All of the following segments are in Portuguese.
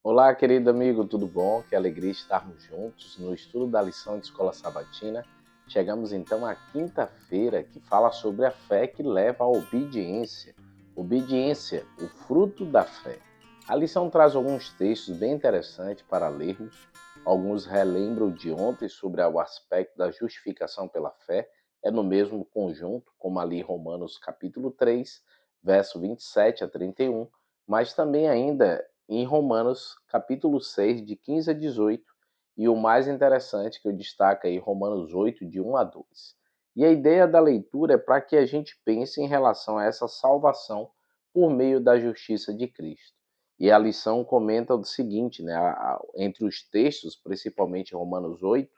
Olá, querido amigo, tudo bom? Que alegria estarmos juntos no estudo da lição de Escola Sabatina. Chegamos então à quinta-feira, que fala sobre a fé que leva à obediência. Obediência, o fruto da fé. A lição traz alguns textos bem interessantes para lermos. Alguns relembram de ontem sobre o aspecto da justificação pela fé. É no mesmo conjunto, como ali Romanos capítulo 3, verso 27 a 31, mas também ainda em Romanos capítulo 6, de 15 a 18, e o mais interessante que eu destaco aí, Romanos 8, de 1 a 2. E a ideia da leitura é para que a gente pense em relação a essa salvação por meio da justiça de Cristo. E a lição comenta o seguinte, né, entre os textos, principalmente Romanos 8,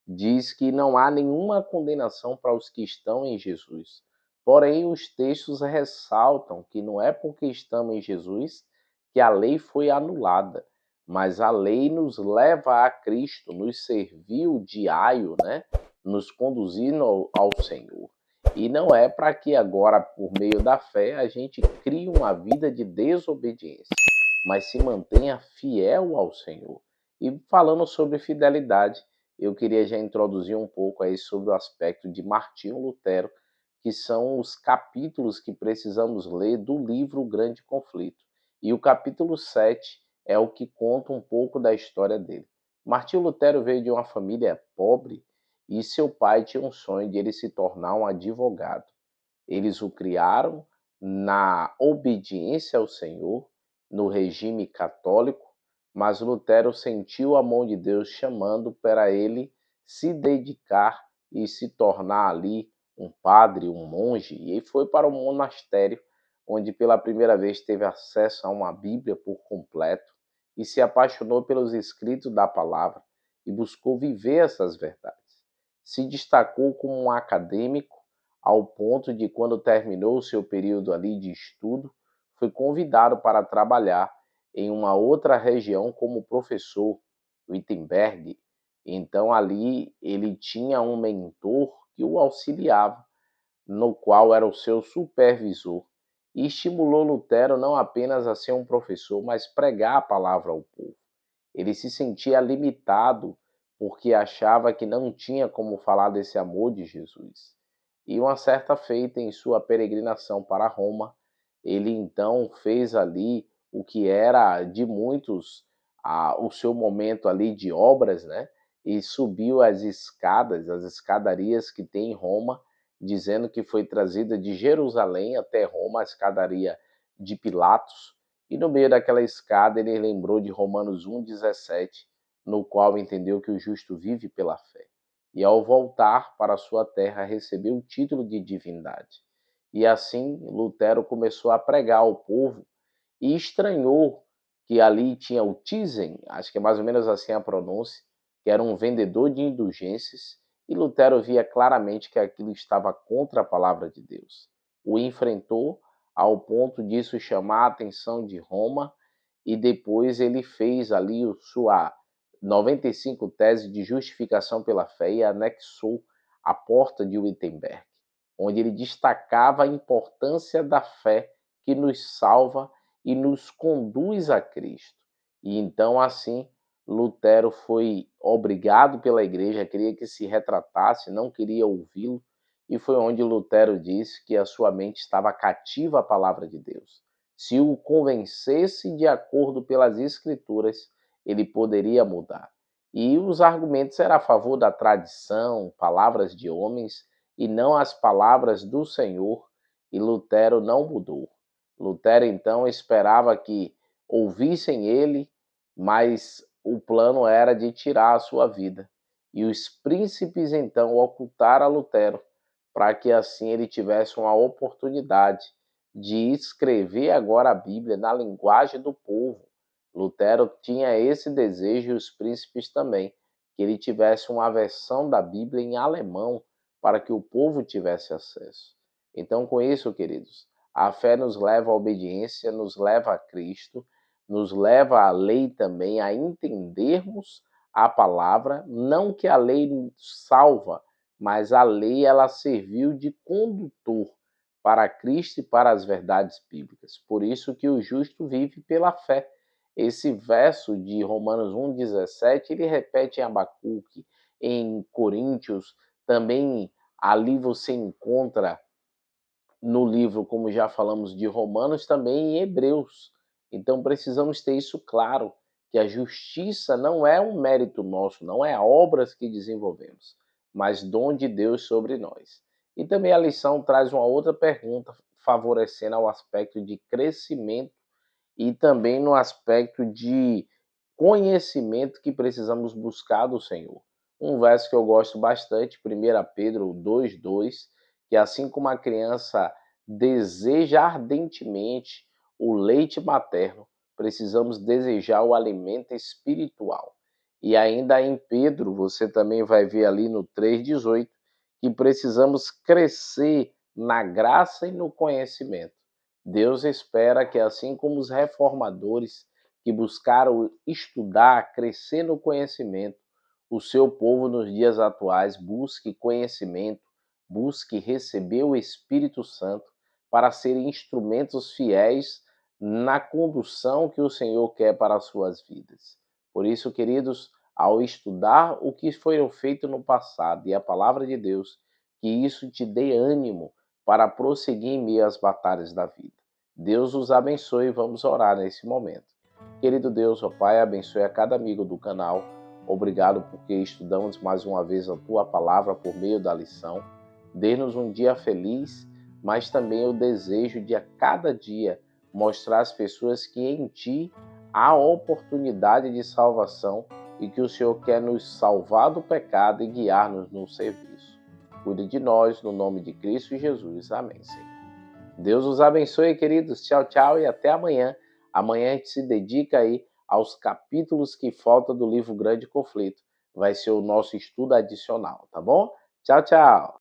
diz que não há nenhuma condenação para os que estão em Jesus. Porém, os textos ressaltam que não é porque estamos em Jesus que a lei foi anulada, mas a lei nos leva a Cristo, nos serviu de aio, né? Nos conduzindo ao Senhor. E não é para que agora, por meio da fé, a gente crie uma vida de desobediência, mas se mantenha fiel ao Senhor. E falando sobre fidelidade, eu queria já introduzir um pouco aí sobre o aspecto de Martinho Lutero, que são os capítulos que precisamos ler do livro O Grande Conflito. E o capítulo 7 é o que conta um pouco da história dele. Martinho Lutero veio de uma família pobre e seu pai tinha um sonho de ele se tornar um advogado. Eles o criaram na obediência ao Senhor, no regime católico, mas Lutero sentiu a mão de Deus chamando para ele se dedicar e se tornar ali um padre, um monge, e foi para o monastério, onde pela primeira vez teve acesso a uma Bíblia por completo e se apaixonou pelos escritos da palavra e buscou viver essas verdades. Se destacou como um acadêmico ao ponto de, quando terminou o seu período ali de estudo, foi convidado para trabalhar em uma outra região como professor, Wittenberg. Então ali ele tinha um mentor que o auxiliava, no qual era o seu supervisor, e estimulou Lutero não apenas a ser um professor, mas pregar a palavra ao povo. Ele se sentia limitado porque achava que não tinha como falar desse amor de Jesus. E uma certa feita, em sua peregrinação para Roma, ele então fez ali o que era de muitos o seu momento ali de obras, né? E subiu as escadas, as escadarias que tem em Roma, dizendo que foi trazida de Jerusalém até Roma, a escadaria de Pilatos, e no meio daquela escada ele lembrou de Romanos 1,17, no qual entendeu que o justo vive pela fé. E ao voltar para a sua terra, recebeu o título de divindade. E assim Lutero começou a pregar ao povo e estranhou que ali tinha o Thyssen, acho que é mais ou menos assim a pronúncia, que era um vendedor de indulgências, e Lutero via claramente que aquilo estava contra a palavra de Deus. O enfrentou ao ponto disso chamar a atenção de Roma, e depois ele fez ali sua 95 tese de justificação pela fé e anexou a porta de Wittenberg, onde ele destacava a importância da fé que nos salva e nos conduz a Cristo. E então, assim, Lutero foi obrigado pela igreja, queria que se retratasse, não queria ouvi-lo, e foi onde Lutero disse que a sua mente estava cativa à palavra de Deus. Se o convencesse de acordo pelas Escrituras, ele poderia mudar. E os argumentos eram a favor da tradição, palavras de homens, e não as palavras do Senhor, e Lutero não mudou. Lutero então esperava que ouvissem ele, mas o plano era de tirar a sua vida. E os príncipes então ocultaram a Lutero, para que assim ele tivesse uma oportunidade de escrever agora a Bíblia na linguagem do povo. Lutero tinha esse desejo, e os príncipes também, que ele tivesse uma versão da Bíblia em alemão, para que o povo tivesse acesso. Então, com isso, queridos, a fé nos leva à obediência, nos leva a Cristo, nos leva à lei também, a entendermos a palavra, não que a lei salva, mas a lei ela serviu de condutor para Cristo e para as verdades bíblicas. Por isso que o justo vive pela fé. Esse verso de Romanos 1,17, ele repete em Abacuque, em Coríntios, também ali você encontra no livro, como já falamos, de Romanos, também em Hebreus. Então precisamos ter isso claro, que a justiça não é um mérito nosso, não é obras que desenvolvemos, mas dom de Deus sobre nós. E também a lição traz uma outra pergunta, favorecendo ao aspecto de crescimento e também no aspecto de conhecimento que precisamos buscar do Senhor. Um verso que eu gosto bastante, 1 Pedro 2,2, que assim como a criança deseja ardentemente o leite materno, precisamos desejar o alimento espiritual. E ainda em Pedro, você também vai ver ali no 3,18, que precisamos crescer na graça e no conhecimento. Deus espera que, assim como os reformadores que buscaram estudar, crescer no conhecimento, o seu povo nos dias atuais busque conhecimento, busque receber o Espírito Santo para serem instrumentos fiéis na condução que o Senhor quer para as suas vidas. Por isso, queridos, ao estudar o que foi feito no passado e a palavra de Deus, que isso te dê ânimo para prosseguir em meio às batalhas da vida. Deus os abençoe e vamos orar nesse momento. Querido Deus, ó Pai, abençoe a cada amigo do canal. Obrigado porque estudamos mais uma vez a Tua palavra por meio da lição. Dê-nos um dia feliz, mas também o desejo de a cada dia mostrar às pessoas que em Ti há oportunidade de salvação e que o Senhor quer nos salvar do pecado e guiar-nos no serviço. Cuide de nós, no nome de Cristo Jesus. Amém, Senhor. Deus os abençoe, queridos. Tchau, tchau e até amanhã. Amanhã a gente se dedica aí aos capítulos que faltam do livro Grande Conflito. Vai ser o nosso estudo adicional, tá bom? Tchau, tchau.